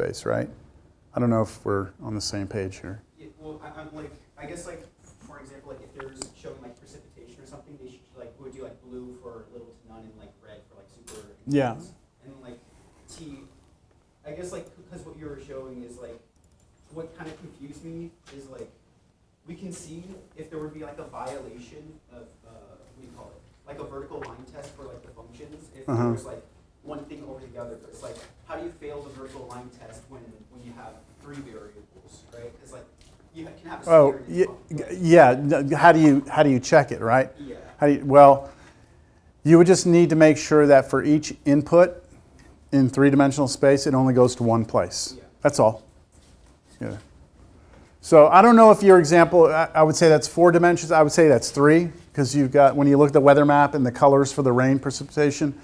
space, right? I don't know if we're on the same page here. Yeah, well, I'm like, I guess like, for example, like if there's showing like precipitation or something, they should like, would do like blue for little to none and like red for like super intense. Yeah. And like T, I guess like, because what you were showing is like, what kind of confused me is like, we can see if there would be like a violation of, what do you call it? Like a vertical line test for like the functions, if there was like one thing over the other. But it's like, how do you fail the vertical line test when you have 3 variables, right? Because like, you can have a yeah. How do you check it, right? Yeah. Well, you would just need to make sure that for each input in 3-dimensional space, it only goes to one place. Yeah. That's all. Yeah. So I don't know if your example, I would say that's 4 dimensions. I would say that's 3, because you've got, when you look at the weather map and the colors for the rain precipitation,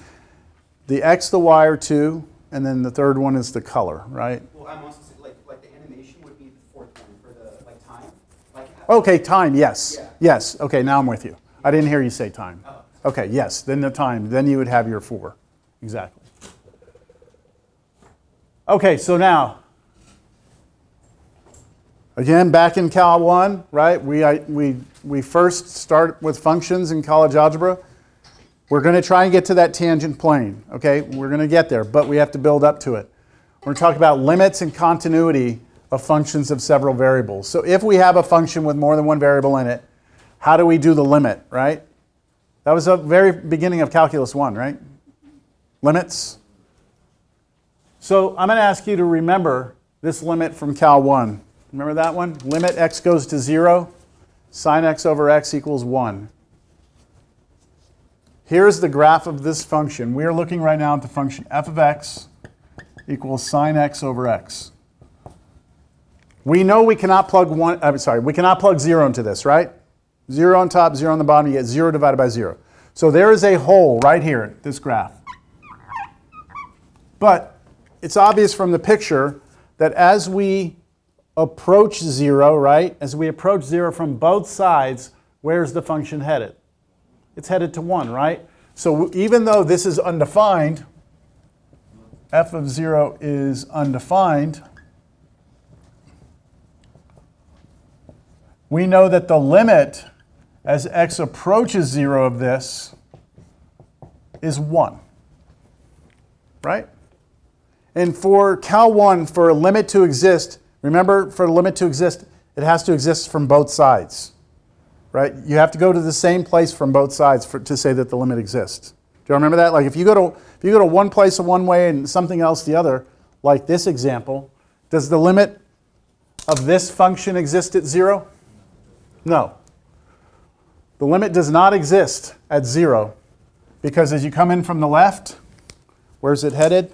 the X, the Y are 2, and then the third one is the color, right? Well, I'm also saying like the animation would be the 4th one for the like time. Like, Okay, time, yes. Yeah. Yes, okay, now I'm with you. I didn't hear you say time. Oh. Okay, yes, then the time, then you would have your 4. Exactly. Okay, so now, again, back in Cal 1, right? We first start with functions in college algebra. We're going to try and get to that tangent plane, okay? We're going to get there, but we have to build up to it. We're going to talk about limits and continuity of functions of several variables. So if we have a function with more than one variable in it, how do we do the limit, right? That was the very beginning of Calculus 1, right? Limits. So I'm going to ask you to remember this limit from Cal 1. Remember that one? Limit x goes to 0, sine x over x equals 1. Here's the graph of this function. We are looking right now at the function f of x equals sine x over x. We know we cannot plug we cannot plug 0 into this, right? 0 on top, 0 on the bottom, you get 0 divided by 0. So there is a hole right here, this graph. But it's obvious from the picture that as we approach 0, right? As we approach 0 from both sides, where's the function headed? It's headed to 1, right? So even though this is undefined, f of 0 is undefined, we know that the limit as x approaches 0 of this is 1, right? And for Cal 1, for a limit to exist, remember, for a limit to exist, it has to exist from both sides, right? You have to go to the same place from both sides to say that the limit exists. Do you remember that? Like if you go to one place one way and something else the other, like this example, does the limit of this function exist at 0? No. The limit does not exist at 0 because as you come in from the left, where's it headed?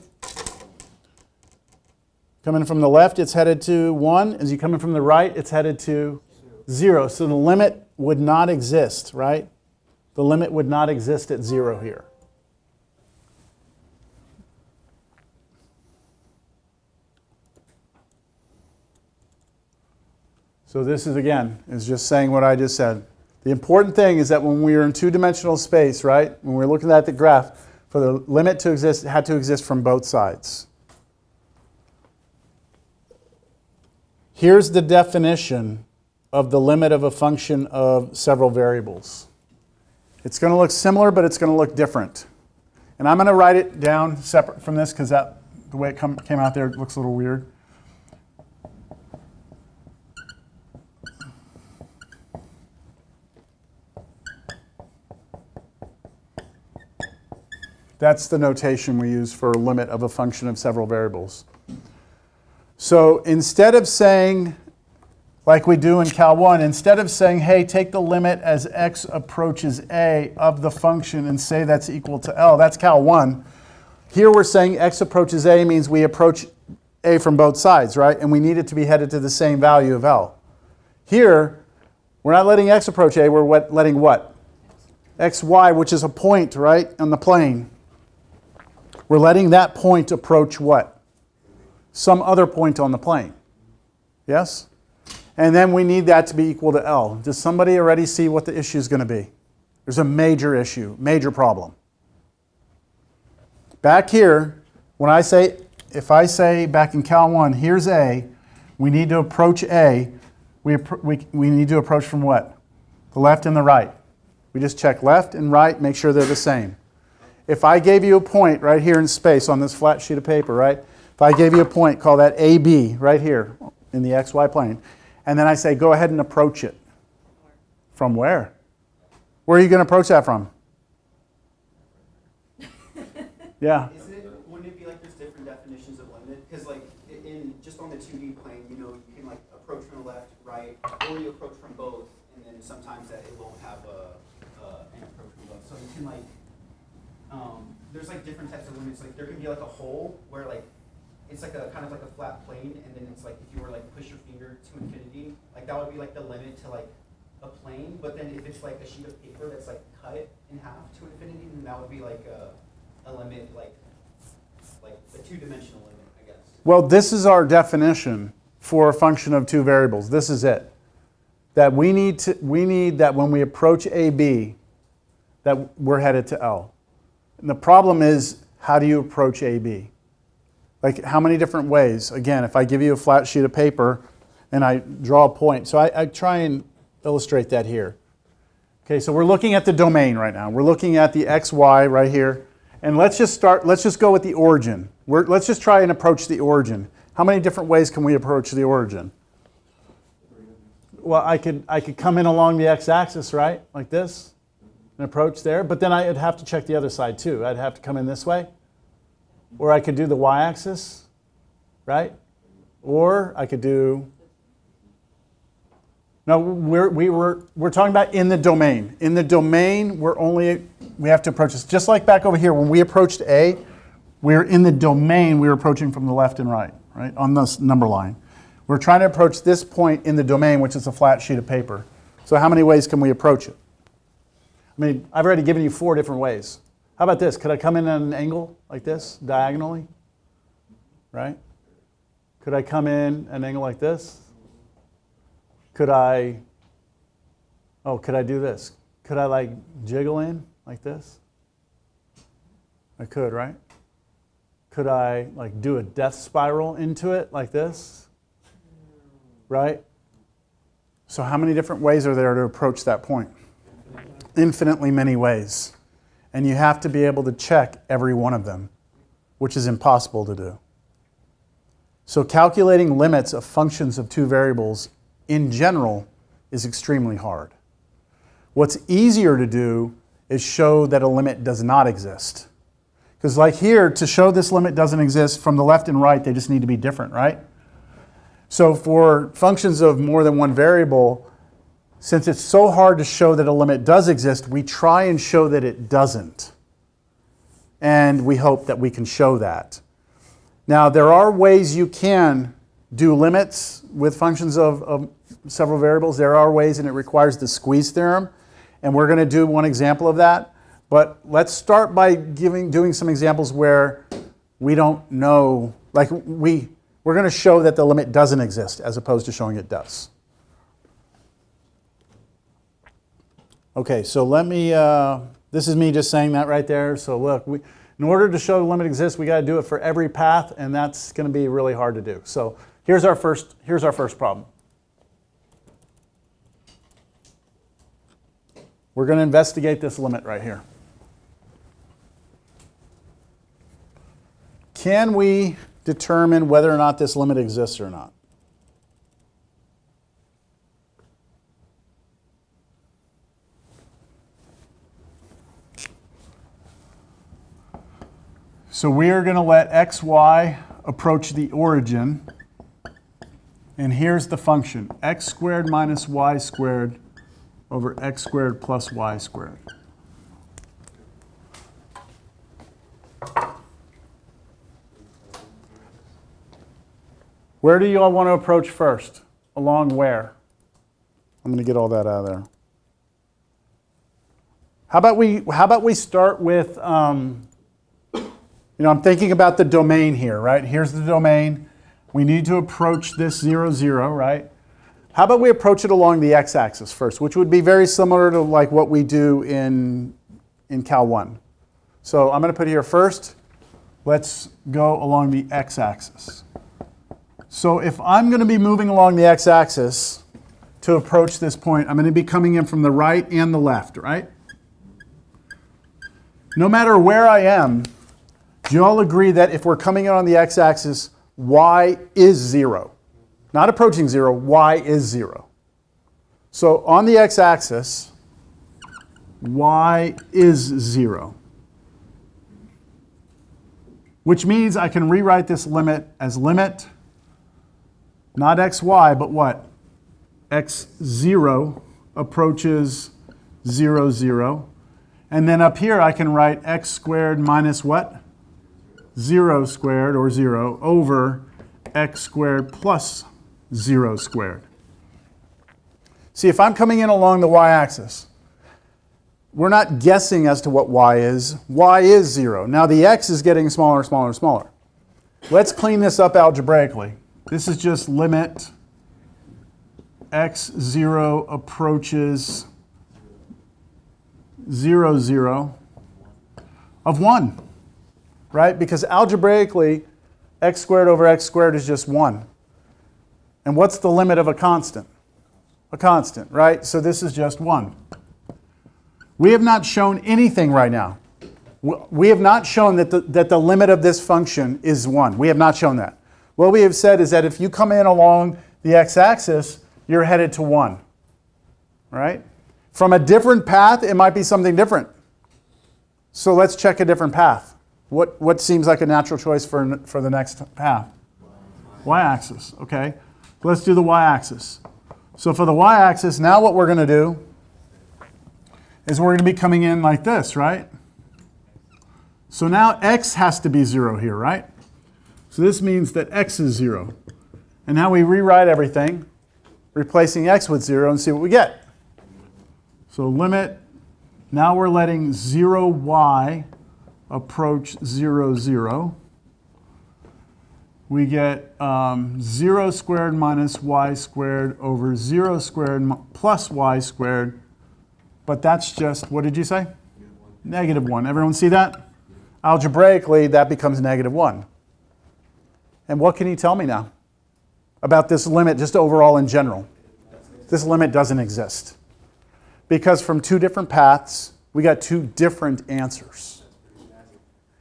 Coming from the left, it's headed to 1. As you come in from the right, it's headed to 0. So the limit would not exist, right? The limit would not exist at 0 here. So this is, again, is just saying what I just said. The important thing is that when we are in 2-dimensional space, right, when we're looking at the graph, for the limit to exist, it had to exist from both sides. Here's the definition of the limit of a function of several variables. It's going to look similar, but it's going to look different. And I'm going to write it down separate from this because the way it came out there looks a little weird. That's the notation we use for a limit of a function of several variables. So instead of saying, like we do in Cal 1, instead of saying, hey, take the limit as x approaches a of the function and say that's equal to L, that's Cal 1. Here we're saying x approaches a means we approach a from both sides, right? And we need it to be headed to the same value of L. Here, we're not letting x approach a, we're letting what? xy, which is a point, right, on the plane. We're letting that point approach what? Some other point on the plane. Yes? And then we need that to be equal to L. Does somebody already see what the issue is going to be? There's a major issue, major problem. Back here, when I say if I say back in Cal 1, here's A, we need to approach A, we need to approach from what? The left and the right. We just check left and right, make sure they're the same. If I gave you a point right here in space on this flat sheet of paper, right? If I gave you a point, call that AB right here in the XY plane, and then I say go ahead and approach it. From where? Where are you going to approach that from? Yeah. Wouldn't it be like there's different definitions of limit? Because like in just on the 2D plane, you know, you can like approach from the left, right, or you approach from both, and then sometimes that it won't have an approach from both. So you can like, there's like different types of limits. Like there can be like a hole where like it's like a kind of like a flat plane, and then it's like if you were like push your finger to infinity, like that would be like the limit to like a plane. But then if it's like a sheet of paper that's like cut in half to infinity, then that would be like a limit, like a two-dimensional limit, I guess. Well, this is our definition for a function of two variables. This is it. That we need that when we approach AB, that we're headed to L. And the problem is, how do you approach AB? Like, how many different ways? Again, if I give you a flat sheet of paper and I draw a point, so I try and illustrate that here. Okay, so we're looking at the domain right now. We're looking at the XY right here. And let's just go with the origin. Let's just try and approach the origin. How many different ways can we approach the origin? Well, I could come in along the x-axis, right? Like this, and approach there. But then I'd have to check the other side too. I'd have to come in this way. Or I could do the y-axis, right? Or I could do... No, we're talking about in the domain. In the domain, we have to approach this. Just like back over here, when we approached A, we're in the domain, we were approaching from the left and right, on this number line. We're trying to approach this point in the domain, which is a flat sheet of paper. So how many ways can we approach it? I mean, I've already given you 4 different ways. How about this? Could I come in at an angle like this, diagonally? Right? Could I come in at an angle like this? Could I do this? Could I like jiggle in like this? I could, right? Could I like do a death spiral into it like this? Right? So how many different ways are there to approach that point? Infinitely many ways. And you have to be able to check every one of them, which is impossible to do. So calculating limits of functions of two variables in general is extremely hard. What's easier to do is show that a limit does not exist. Because like here, to show this limit doesn't exist, from the left and right, they just need to be different, right? So for functions of more than one variable, since it's so hard to show that a limit does exist, we try and show that it doesn't. And we hope that we can show that. Now, there are ways you can do limits with functions of several variables. There are ways, and it requires the squeeze theorem. And we're going to do one example of that. But let's start by doing some examples where we don't know, like we're going to show that the limit doesn't exist as opposed to showing it does. Okay, so let me, this is me just saying that right there. So look, in order to show the limit exists, we got to do it for every path, and that's going to be really hard to do. So here's our first problem. We're going to investigate this limit right here. Can we determine whether or not this limit exists or not? So we are going to let xy approach the origin. And here's the function, x squared minus y squared over x squared plus y squared. Where do you all want to approach first? Along where? I'm going to get all that out of there. How about we start with, I'm thinking about the domain here, right? Here's the domain. We need to approach this 0, 0, right? How about we approach it along the x-axis first, which would be very similar to like what we do in Cal 1. So I'm going to put here first, Let's go along the x-axis. So if I'm going to be moving along the x-axis to approach this point, I'm going to be coming in from the right and the left, right? No matter where I am, do you all agree that if we're coming in on the x-axis, y is 0? Not approaching 0, y is 0. So on the x-axis, y is 0. Which means I can rewrite this limit as limit, not xy, but what? x0 approaches 0, 0. And then up here I can write x squared minus what? 0 squared, or 0, over x squared plus 0 squared. See, if I'm coming in along the y-axis, we're not guessing as to what y is. Y is 0. Now the x is getting smaller, smaller, smaller. Let's clean this up algebraically. This is just limit x0 approaches 0, 0 of 1, right? Because algebraically, x squared over x squared is just 1. And what's the limit of a constant? A constant, right? So this is just 1. We have not shown anything right now. We have not shown that the limit of this function is 1. We have not shown that. What we have said is that if you come in along the x-axis, you're headed to 1, right? From a different path, it might be something different. So let's check a different path. What seems like a natural choice for the next path? Y-axis, okay. Let's do the y-axis. So for the y-axis, now what we're going to do is we're going to be coming in like this, right? So now x has to be 0 here, right? So this means that x is 0. And now we rewrite everything, replacing x with 0, and see what we get. So limit, now we're letting 0y approach 0, 0. We get 0 squared minus y squared over 0 squared plus y squared. But that's just, what did you say? Negative 1. Everyone see that? Algebraically, that becomes negative 1. And what can you tell me now about this limit just overall in general? This limit doesn't exist. Because from two different paths, we got two different answers.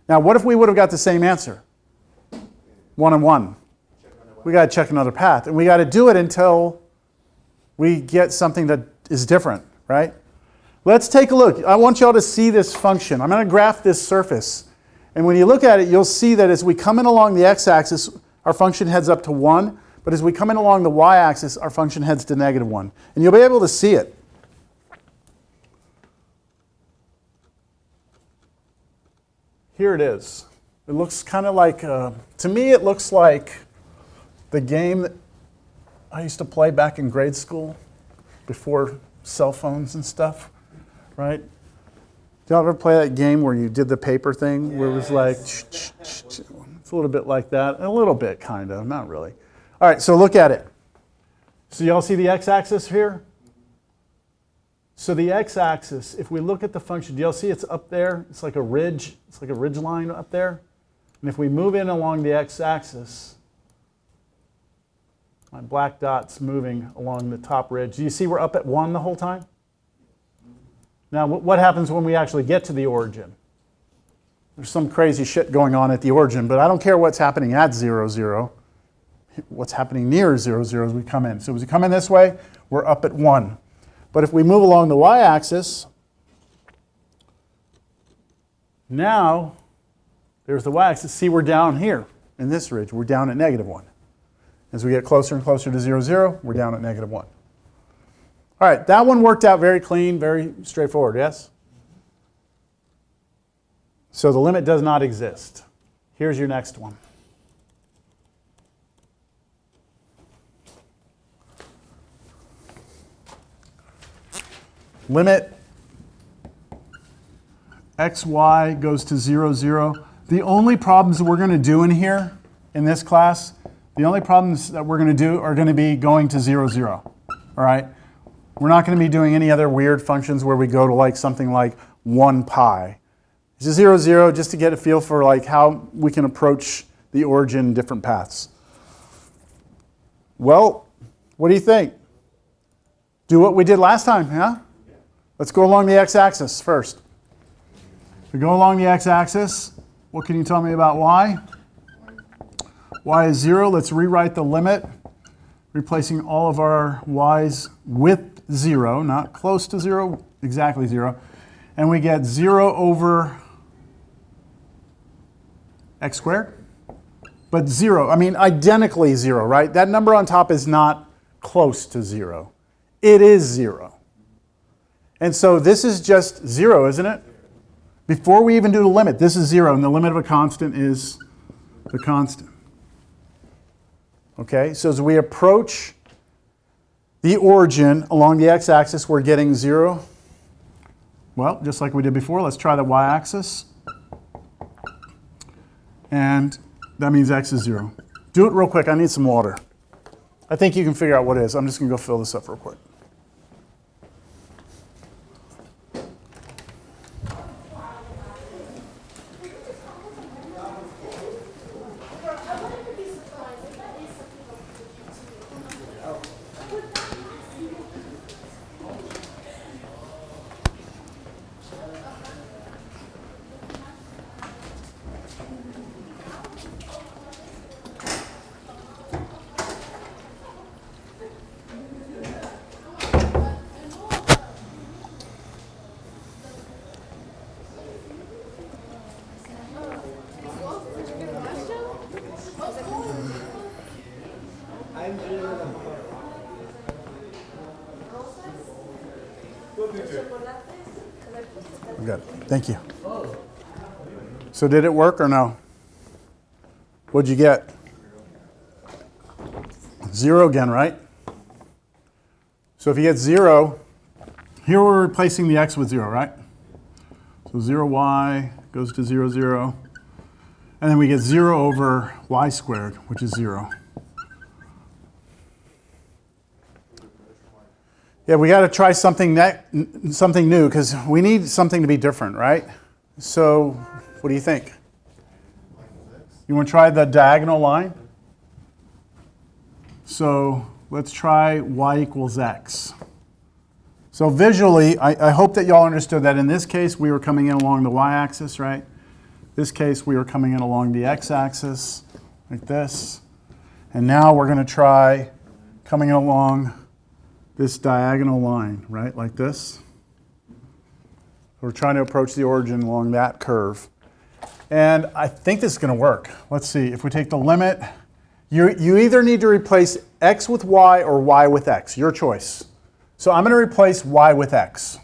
Now, what if we would have got the same answer? 1 and 1. We got to check another path. And we got to do it until we get something that is different, right? Let's take a look. I want you all to see this function. I'm going to graph this surface. And when you look at it, you'll see that as we come in along the x-axis, our function heads up to 1. But as we come in along the y-axis, our function heads to negative 1. And you'll be able to see it. Here it is. It looks kind of like, to me it looks like the game that I used to play back in grade school before cell phones and stuff, right? Did y'all ever play that game where you did the paper thing? Yes. Where it was like, it's a little bit like that. A little bit, kind of, not really. All right, so look at it. So y'all see the x-axis here? So the x-axis, if we look at the function, do y'all see it's up there? It's like a ridge. It's like a ridge line up there. And if we move in along the x-axis, my black dot's moving along the top ridge. Do you see we're up at 1 the whole time? Now, what happens when we actually get to the origin? There's some crazy shit going on at the origin, but I don't care what's happening at 0, 0. What's happening near 0, 0 as we come in. So as we come in this way, we're up at 1. But if we move along the y-axis, now there's the y-axis. See, we're down here in this ridge. We're down at negative 1. As we get closer and closer to 0, 0, we're down at negative 1. All right, that one worked out very clean, very straightforward, yes? So the limit does not exist. Here's your next one. Limit xy goes to 0, 0. The only problems that we're going to do in here, in this class, the only problems that we're going to do are going to be going to 0, 0. All right? We're not going to be doing any other weird functions where we go to like something like 1 pi. Just 0, 0, just to get a feel for like how we can approach the origin in different paths. Well, what do you think? Do what we did last time, yeah? Let's go along the x-axis first. We go along the x-axis. What can you tell me about y? Y is 0. Let's rewrite the limit, replacing all of our y's with 0, not close to 0, exactly 0. And we get 0 over x squared. But 0, I mean identically 0, right? That number on top is not close to 0. It is 0. And so this is just 0, isn't it? Before we even do the limit, this is 0, and the limit of a constant is the constant. Okay, so as we approach the origin along the x-axis, we're getting 0. Well, just like we did before, let's try the y-axis. And that means x is 0. Do it real quick. I need some water. I think you can figure out what it is. I'm just going to go fill this up real quick. I got it. Thank you. So did it work or no? What'd you get? 0 again, right? So if you get 0, here we're replacing the x with 0, right? So 0y goes to 0, 0. And then we get 0 over y squared, which is 0. Yeah, we got to try something new because we need something to be different, right? So what do you think? You want to try the diagonal line? So let's try y equals x. So visually, I hope that y'all understood that in this case, we were coming in along the y-axis, right? This case, we were coming in along the x-axis, like this. And now we're going to try coming in along this diagonal line, right, like this. We're trying to approach the origin along that curve. And I think this is going to work. Let's see. If we take the limit, you either need to replace x with y or y with x, your choice. So I'm going to replace y with x.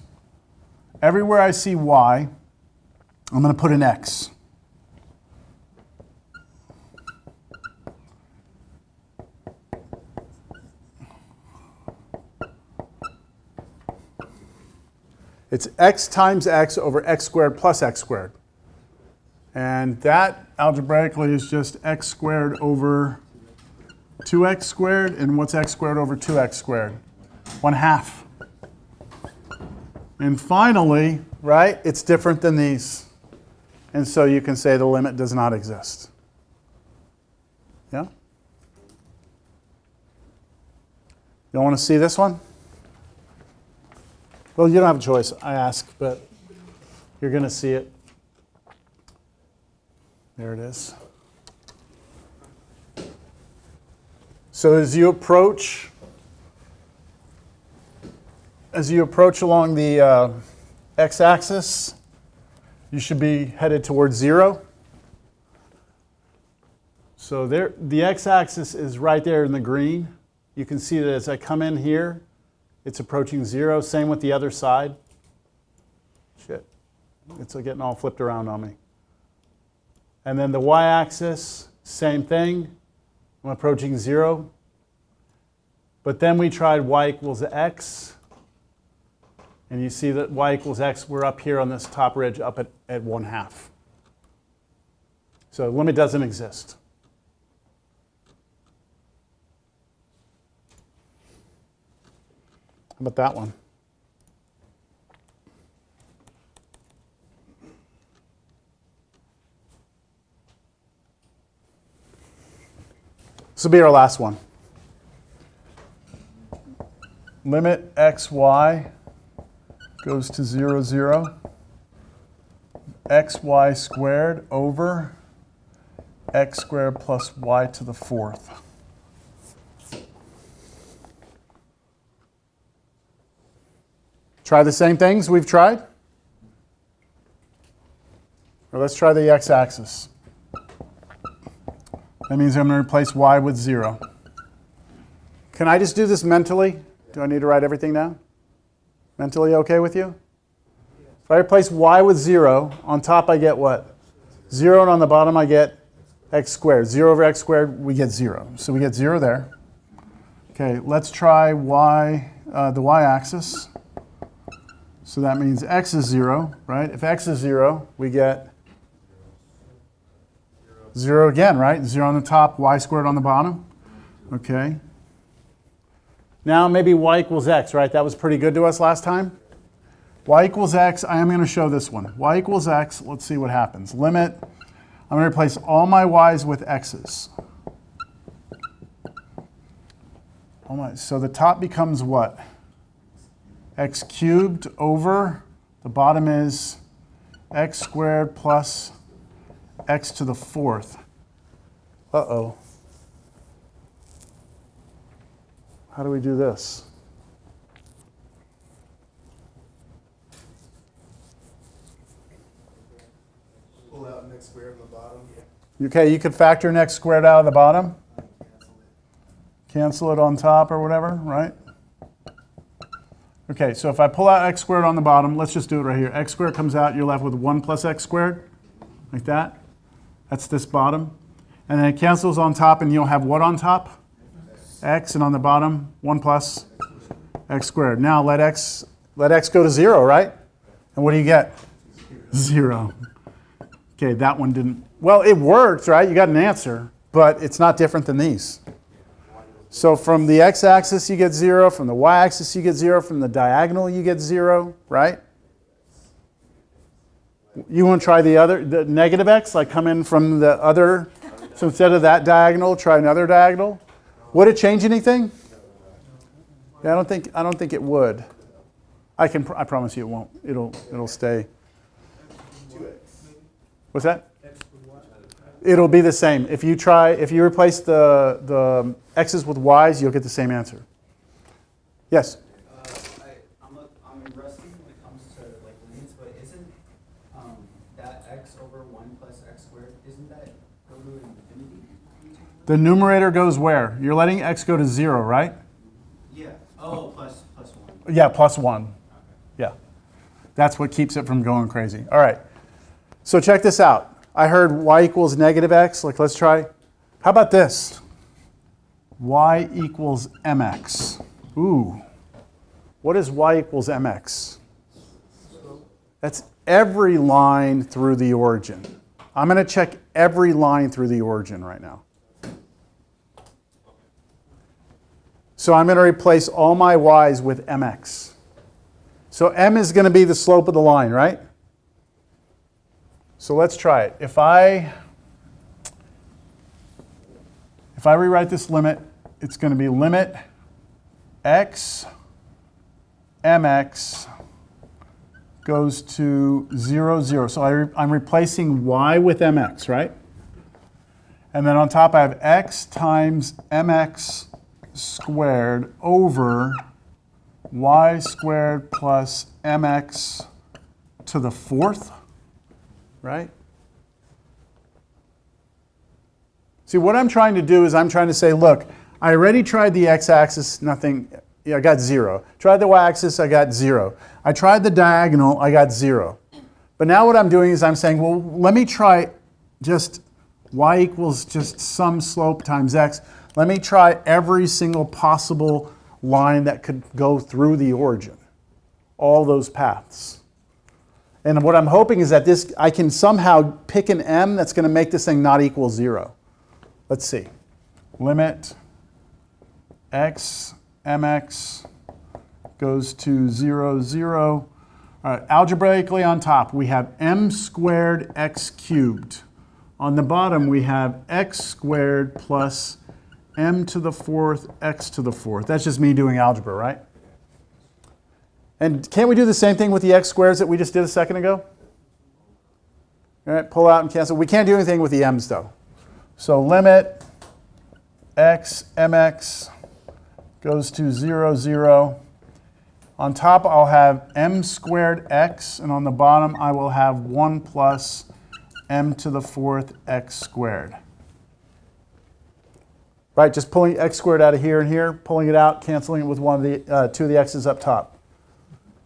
Everywhere I see y, I'm going to put an x. It's x times x over x squared plus x squared. And that algebraically is just x squared over 2x squared. And what's x squared over 2x squared? 1/2. And finally, right, it's different than these. And so you can say the limit does not exist. Yeah? You want to see this one? Well, you don't have a choice, I ask, but you're going to see it. There it is. So as you approach along the x-axis, you should be headed towards 0. So there, the x-axis is right there in the green. You can see that as I come in here, it's approaching 0. Same with the other side. Shit, it's getting all flipped around on me. And then the y-axis, same thing. I'm approaching 0. But then we tried y equals x. And you see that y equals x, we're up here on this top ridge up at 1/2. So the limit doesn't exist. How about that one? This will be our last one. Limit xy goes to 0, 0. Xy squared over x squared plus y to the fourth. Try the same things we've tried? Or let's try the x-axis. That means I'm going to replace y with 0. Can I just do this mentally? Do I need to write everything down? Mentally okay with you? If I replace y with 0, on top I get what? 0, and on the bottom I get x squared. 0 over x squared, we get 0. So we get 0 there. Okay, let's try y, the y-axis. So that means x is 0, right? If x is 0, we get 0 again, right? 0 on the top, y squared on the bottom. Okay. Now maybe y equals x, right? That was pretty good to us last time. Y equals x, I am going to show this one. Y equals x, let's see what happens. Limit, I'm going to replace all my y's with x's. So the top becomes what? X cubed over, the bottom is x squared plus x to the fourth. Uh-oh. How do we do this? Pull out an x squared on the bottom. Okay, you could factor an x squared out of the bottom. Cancel it on top or whatever, right? Okay, so if I pull out x squared on the bottom, let's just do it right here. X squared comes out, you're left with 1 plus x squared, like that. That's this bottom. And then it cancels on top, and you'll have what on top? X, and on the bottom, 1 plus x squared. Now let x go to 0, right? And what do you get? 0. Okay, that one didn't, well, it worked, right? You got an answer, but it's not different than these. So from the x-axis you get 0, from the y-axis you get 0, from the diagonal you get 0, right? You want to try the negative x, like come in from the other, so instead of that diagonal, try another diagonal? Would it change anything? Yeah, I don't think it would. I promise you it won't. It'll stay. What's that? It'll be the same. If you replace the x's with y's, you'll get the same answer. Yes? I'm rusty when it comes to like limits, but isn't that x over 1 plus x squared, isn't that go to infinity? The numerator goes where? You're letting x go to 0, right? Yeah. Oh, plus 1. Yeah, plus 1. Yeah. That's what keeps it from going crazy. All right. So check this out. I heard y equals negative x. Like, let's try. How about this? Y equals mx. Ooh. What is y equals mx? That's every line through the origin. I'm going to check every line through the origin right now. So I'm going to replace all my y's with mx. So m is going to be the slope of the line, right? So let's try it. If I rewrite this limit, it's going to be limit x mx goes to 0, 0. So I'm replacing y with mx, right? And then on top I have x times mx squared over y squared plus mx to the fourth. Right? See, what I'm trying to do is I'm trying to say, look, I already tried the x-axis, nothing, I got 0. Tried the y-axis, I got 0. I tried the diagonal, I got 0. But now what I'm doing is I'm saying, well, let me try just y equals just some slope times x. Let me try every single possible line that could go through the origin, all those paths. And what I'm hoping is that I can somehow pick an m that's going to make this thing not equal 0. Let's see. Limit x mx goes to 0, 0. All right, algebraically on top, we have m squared x cubed. On the bottom, we have x squared plus m to the fourth, x to the fourth. That's just me doing algebra, right? And can't we do the same thing with the x squares that we just did a second ago? All right, pull out and cancel. We can't do anything with the m's though. So limit x mx goes to 0, 0. On top I'll have m squared x, and on the bottom I will have 1 plus m to the fourth x squared. Right, just pulling x squared out of here and here, pulling it out, canceling it with one of the two of the x's up top.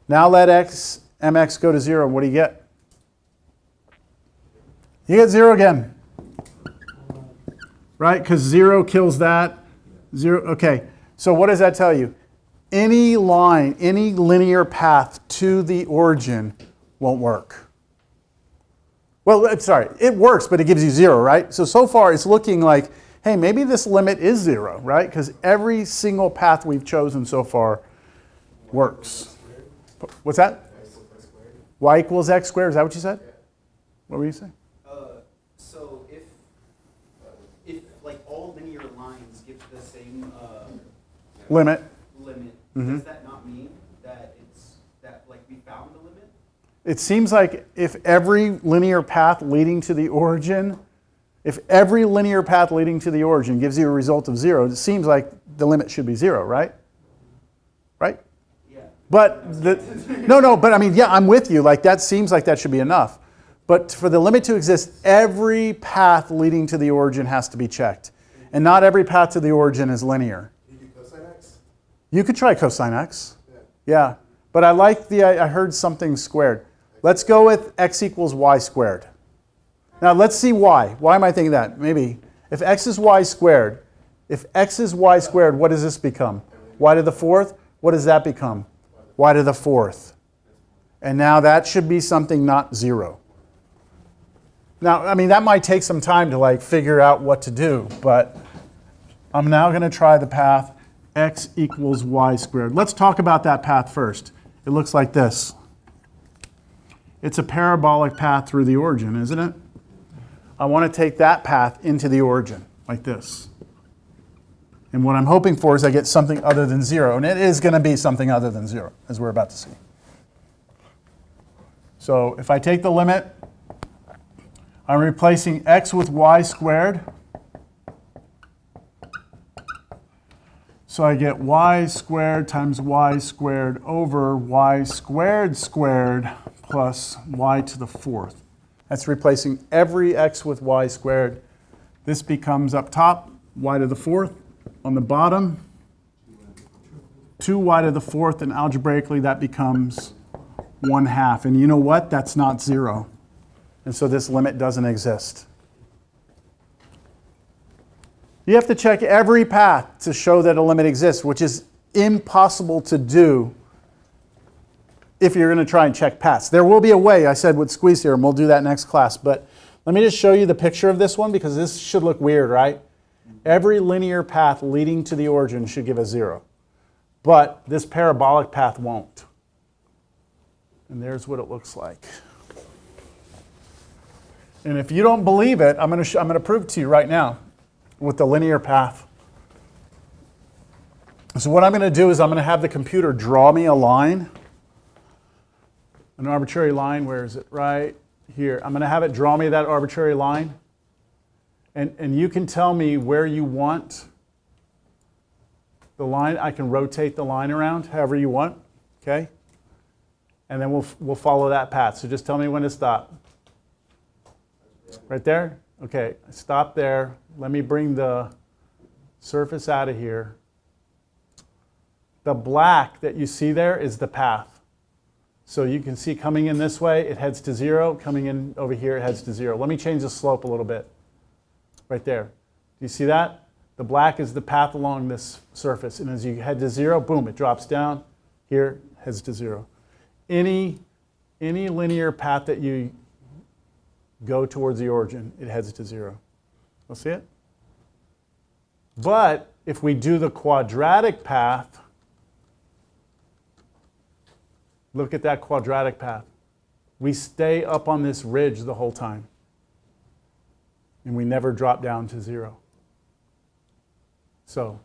Now let mx go to 0. What do you get? You get 0 again. Right, because 0 kills that. 0, okay. So what does that tell you? Any line, any linear path to the origin won't work. Well, sorry, it works, but it gives you 0, right? So far it's looking like, hey, maybe this limit is 0, right? Because every single path we've chosen so far works. What's that? Y equals x squared, is that what you said? What were you saying? So if like all linear lines give the same Limit. does that not mean that like we found the limit? It seems like if every linear path leading to the origin, gives you a result of 0, it seems like the limit should be 0, right? Right? Yeah. But but I mean, yeah, I'm with you. Like that seems like that should be enough. But for the limit to exist, every path leading to the origin has to be checked. And not every path to the origin is linear. You do cosine x? You could try cosine x. Yeah. Yeah. But I like I heard something squared. Let's go with x equals y squared. Now let's see why. Why am I thinking that? Maybe if x is y squared, what does this become? Y to the fourth? What does that become? Y to the fourth. And now that should be something not 0. Now, I mean, that might take some time to like figure out what to do, but I'm now going to try the path x equals y squared. Let's talk about that path first. It looks like this. It's a parabolic path through the origin, isn't it? I want to take that path into the origin, like this. And what I'm hoping for is I get something other than 0, and it is going to be something other than 0, as we're about to see. So if I take the limit, I'm replacing x with y squared. So I get y squared times y squared over y squared squared plus y to the fourth. That's replacing every x with y squared. This becomes up top, y to the fourth. On the bottom, 2y to the fourth, and algebraically that becomes 1/2. And you know what? That's not 0. And so this limit doesn't exist. You have to check every path to show that a limit exists, which is impossible to do if you're going to try and check paths. There will be a way, I said, with squeeze theorem. We'll do that next class. But let me just show you the picture of this one, because this should look weird, right? Every linear path leading to the origin should give us 0. But this parabolic path won't. And there's what it looks like. And if you don't believe it, I'm going to prove it to you right now with the linear path. So what I'm going to do is I'm going to have the computer draw me a line, an arbitrary line. Where is it? Right here. I'm going to have it draw me that arbitrary line. And you can tell me where you want the line. I can rotate the line around however you want, okay? And then we'll follow that path. So just tell me when to stop. Right there? Okay, stop there. Let me bring the surface out of here. The black that you see there is the path. So you can see coming in this way, it heads to 0. Coming in over here, it heads to 0. Let me change the slope a little bit. Right there. Do you see that? The black is the path along this surface. And as you head to 0, boom, it drops down. Here, heads to 0. Any linear path that you go towards the origin, it heads to 0. You'll see it? But if we do the quadratic path, look at that quadratic path. We stay up on this ridge the whole time. And we never drop down to 0. So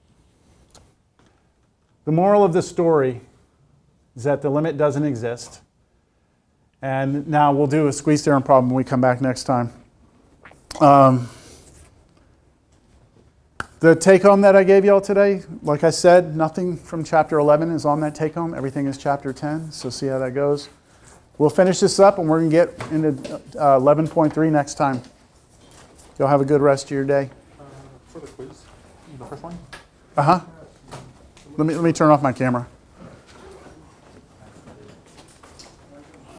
the moral of the story is that the limit doesn't exist. And now we'll do a squeeze theorem problem when we come back next time. The take-home that I gave y'all today, like I said, nothing from chapter 11 is on that take-home. Everything is chapter 10, so see how that goes. We'll finish this up, and we're going to get into 11.3 next time. Y'all have a good rest of your day. For the quiz, the first one? Uh-huh. Let me turn off my camera.